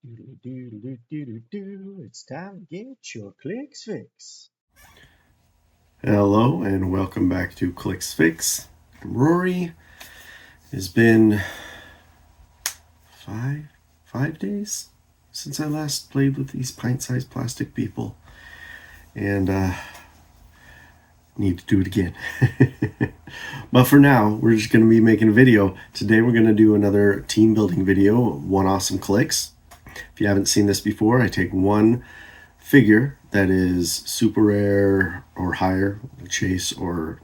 It's time to get your Clix fix. Hello and welcome back to Clix Fix. I'm Rory. It's been five days since I last played with these pint-sized plastic people, and need to do it again. But for now, we're just going to be making a video. Today we're going to do another team building video, one awesome Clix. If you haven't seen this before, I take one figure that is super rare or higher, chase, or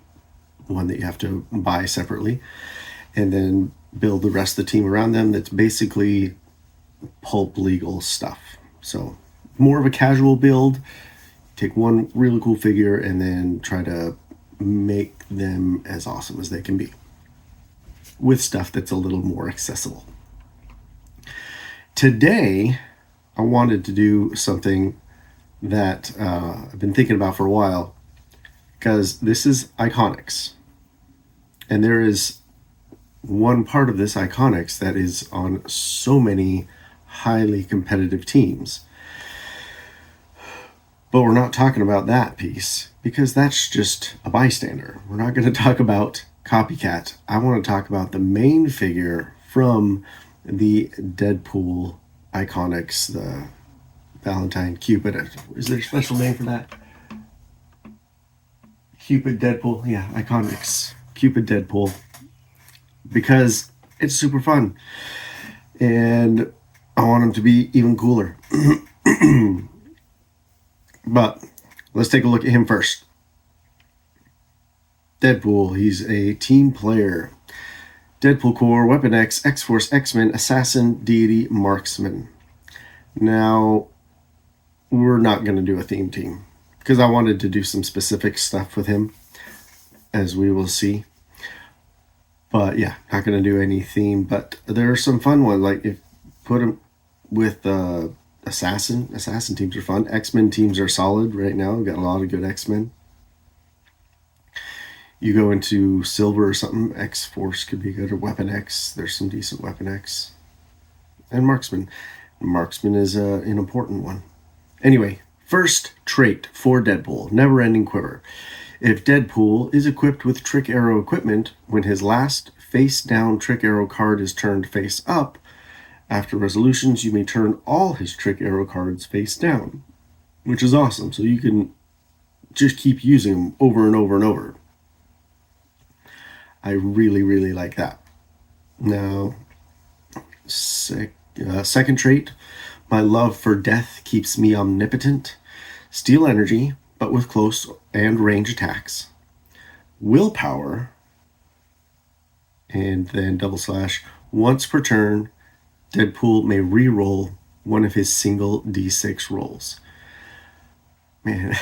one that you have to buy separately, and then build the rest of the team around them. That's basically pulp legal stuff. So more of a casual build. Take one really cool figure and then try to make them as awesome as they can be with stuff that's a little more accessible. Today, I wanted to do something that I've been thinking about for a while, because this is Iconics. And there is one part of this Iconics that is on so many highly competitive teams. But we're not talking about that piece, because that's just a bystander. We're not going to talk about Copycat. I want to talk about the main figure from the Deadpool Iconics, the Valentine Cupid. Is there a special name for that? Cupid Deadpool. Yeah, Iconics. Cupid Deadpool. Because it's super fun. And I want him to be even cooler. But let's take a look at him first. Deadpool, he's a team player. Deadpool Core, Weapon X, X-Force, X-Men, Assassin, Deity, Marksman. Now, we're not going to do a theme team, because I wanted to do some specific stuff with him, as we will see. But yeah, not going to do any theme, but there are some fun ones, like if put him with Assassin teams are fun. X-Men teams are solid right now. We've got a lot of good X-Men. You go into Silver or something, X-Force could be good, or Weapon X. There's some decent Weapon X. And Marksman. Marksman is an important one. Anyway, first trait for Deadpool, Never-Ending Quiver. If Deadpool is equipped with Trick Arrow equipment, when his last face-down Trick Arrow card is turned face up, after resolutions, you may turn all his Trick Arrow cards face down, which is awesome. So you can just keep using them over and over and over. I really, really like that. Now, second trait, my love for death keeps me omnipotent. Steal energy, but with close and range attacks. Willpower, and then / once per turn, Deadpool may re-roll one of his single D6 rolls. Man,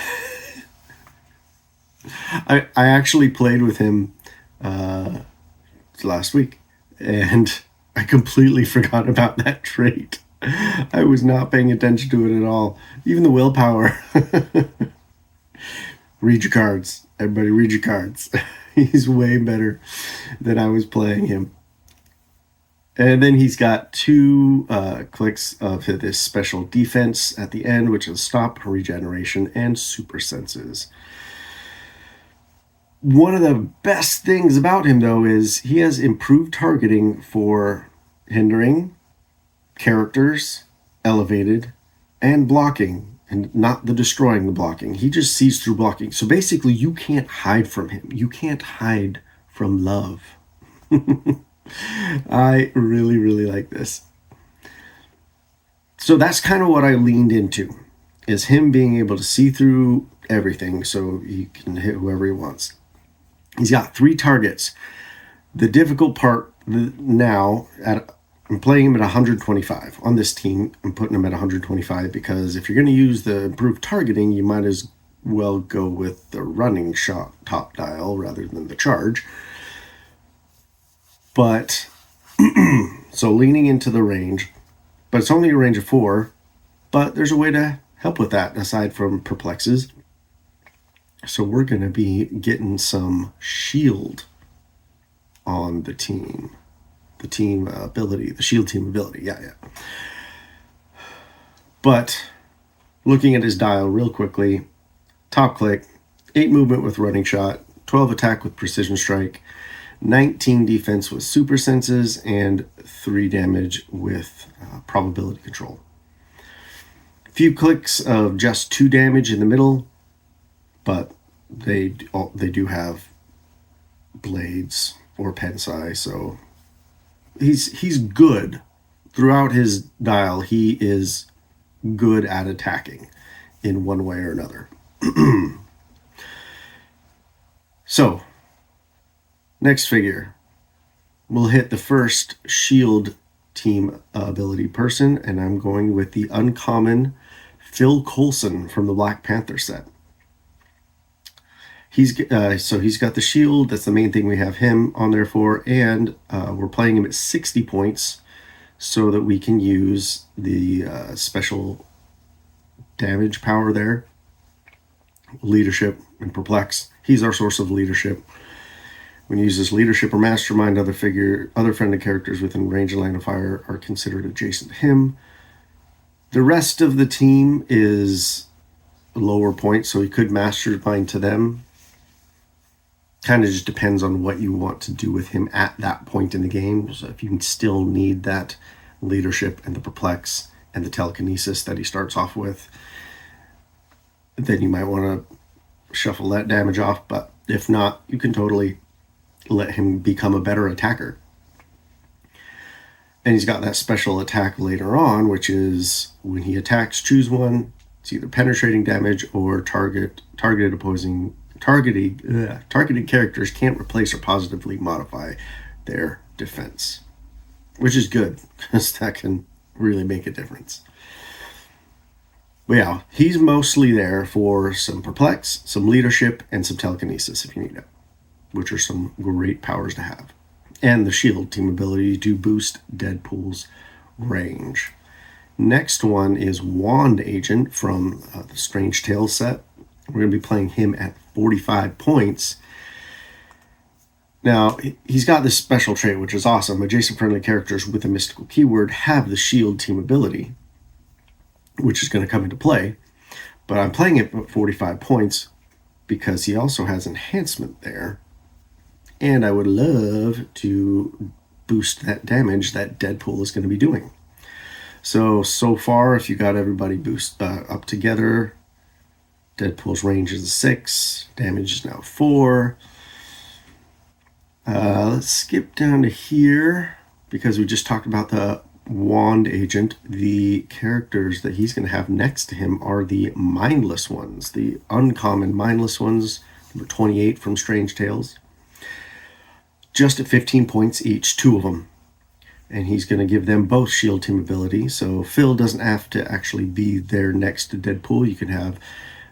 I actually played with him last week, and I completely forgot about that trait. I was not paying attention to it at all. Even the willpower. Read your cards. Everybody read your cards. He's way better than I was playing him. And then he's got two clicks of this special defense at the end, which is stop, regeneration, and super senses. One of the best things about him, though, is he has improved targeting for hindering, characters, elevated, and blocking, and not the destroying the blocking. He just sees through blocking. So basically, you can't hide from him. You can't hide from love. I really, really like this. So that's kind of what I leaned into, is him being able to see through everything so he can hit whoever he wants. He's got 3 targets. The difficult part now, I'm playing him at 125. On this team, I'm putting him at 125 because if you're going to use the improved targeting, you might as well go with the running shot top dial rather than the charge. But, so leaning into the range, but it's only a range of 4, but there's a way to help with that aside from perplexes. So we're going to be getting some shield on the team. The team ability, the shield team ability, yeah. But looking at his dial real quickly, top click, 8 movement with running shot, 12 attack with precision strike, 19 defense with super senses, and 3 damage with probability control. A few clicks of just 2 damage in the middle, but they do have blades or pensai, so he's good throughout his dial. He is good at attacking in one way or another. So next figure, we'll hit the first shield team ability person, and I'm going with the uncommon Phil Coulson from the Black Panther set. He's got the shield. That's the main thing we have him on there for, and we're playing him at 60 points so that we can use the special damage power there, leadership and perplex. He's our source of leadership. When he uses leadership or mastermind, other friendly characters within range of line of fire are considered adjacent to him. The rest of the team is lower points, so he could mastermind to them. Kind of just depends on what you want to do with him at that point in the game. So if you still need that leadership and the perplex and the telekinesis that he starts off with, then you might want to shuffle that damage off. But if not, you can totally let him become a better attacker. And he's got that special attack later on, which is when he attacks, choose one. It's either penetrating damage or targeted characters can't replace or positively modify their defense, which is good because that can really make a difference. But yeah, he's mostly there for some perplex, some leadership, and some telekinesis if you need it, which are some great powers to have. And the shield team ability to boost Deadpool's range. Next one is Wand Agent from the Strange Tales set. We're going to be playing him at 45 points. Now, he's got this special trait, which is awesome. Adjacent friendly characters with a mystical keyword have the shield team ability, which is going to come into play. But I'm playing it at 45 points because he also has enhancement there. And I would love to boost that damage that Deadpool is going to be doing. So far, if you got everybody up together, Deadpool's range is 6, damage is now 4. Let's skip down to here because we just talked about the Wand Agent. The characters that he's going to have next to him are the mindless ones, the uncommon mindless ones, number 28 from Strange Tales. Just at 15 points each, 2 of them. And he's going to give them both shield team ability. So Phil doesn't have to actually be there next to Deadpool. You can have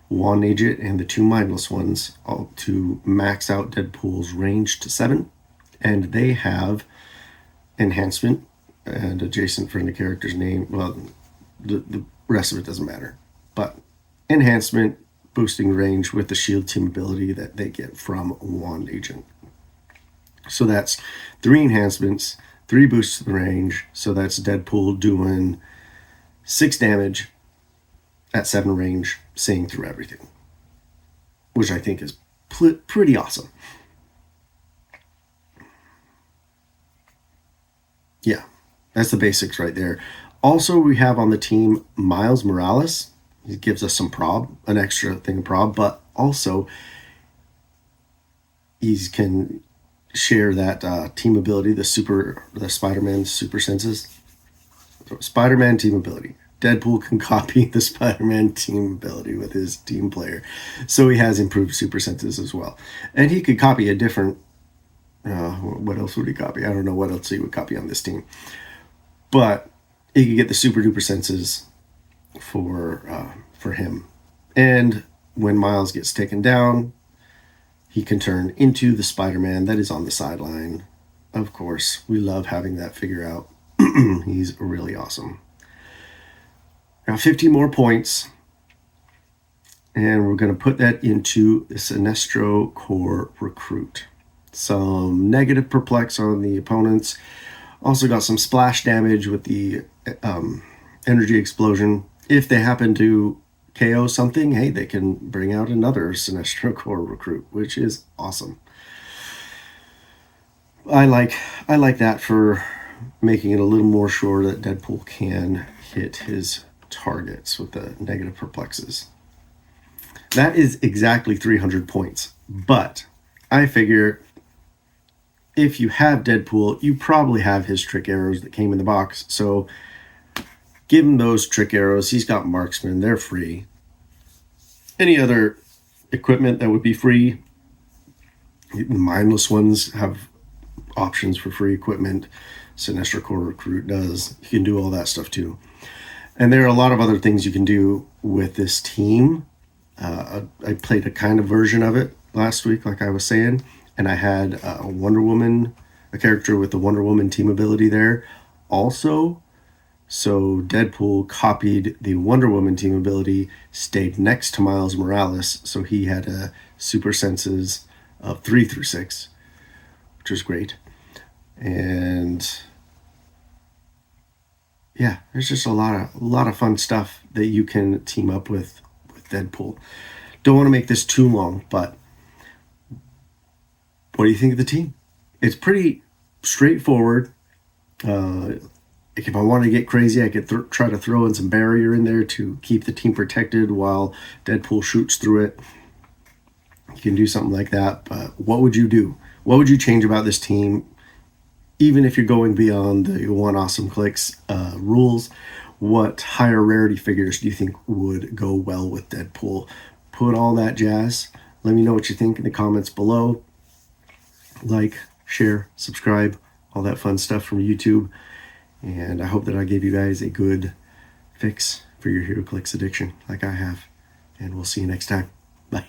Wand Agent and the 2 mindless ones all to max out Deadpool's range to 7. And they have enhancement and adjacent friendly character's name. Well, the rest of it doesn't matter. But enhancement, boosting range with the shield team ability that they get from Wand Agent. So that's 3 enhancements, 3 boosts to the range. So that's Deadpool doing 6 damage at 7 range, seeing through everything, which I think is pretty awesome. Yeah, that's the basics right there. Also, we have on the team Miles Morales. He gives us some an extra thing of prob, but also he can share that team ability, the Spider-Man super senses. So Spider-Man team ability. Deadpool can copy the Spider-Man team ability with his team player. So he has improved super senses as well. And he could copy a different, what else would he copy? I don't know what else he would copy on this team. But he could get the super duper senses for him. And when Miles gets taken down, he can turn into the Spider-Man that is on the sideline. Of course, we love having that figure out. He's really awesome. Now 50 more points. And we're going to put that into the Sinestro Core Recruit. Some negative perplex on the opponents. Also got some splash damage with the energy explosion. if they happen to KO something, hey, they can bring out another Sinestro Corps recruit, which is awesome. I like that for making it a little more sure that Deadpool can hit his targets with the negative perplexes. That is exactly 300 points. But I figure if you have Deadpool, you probably have his trick arrows that came in the box. So give him those trick arrows. He's got marksman. They're free. Any other equipment that would be free, mindless ones have options for free equipment. Sinestro Corps Recruit does. You can do all that stuff too. And there are a lot of other things you can do with this team. I played a kind of version of it last week, like I was saying, and I had a Wonder Woman, a character with the Wonder Woman team ability there also. So Deadpool copied the Wonder Woman team ability, stayed next to Miles Morales, so he had a super senses of 3 through 6, which is great. And yeah, there's just a lot of fun stuff that you can team up with Deadpool. Don't want to make this too long, but what do you think of the team? It's pretty straightforward. If I want to get crazy, I could try to throw in some barrier in there to keep the team protected while Deadpool shoots through it. You can do something like that, but what would you do? What would you change about this team? Even if you're going beyond the one awesome Clix rules, what higher rarity figures do you think would go well with Deadpool? Put all that jazz. Let me know what you think in the comments below. Like, share, subscribe, all that fun stuff from YouTube. And I hope that I gave you guys a good fix for your Heroclix addiction like I have. And we'll see you next time. Bye.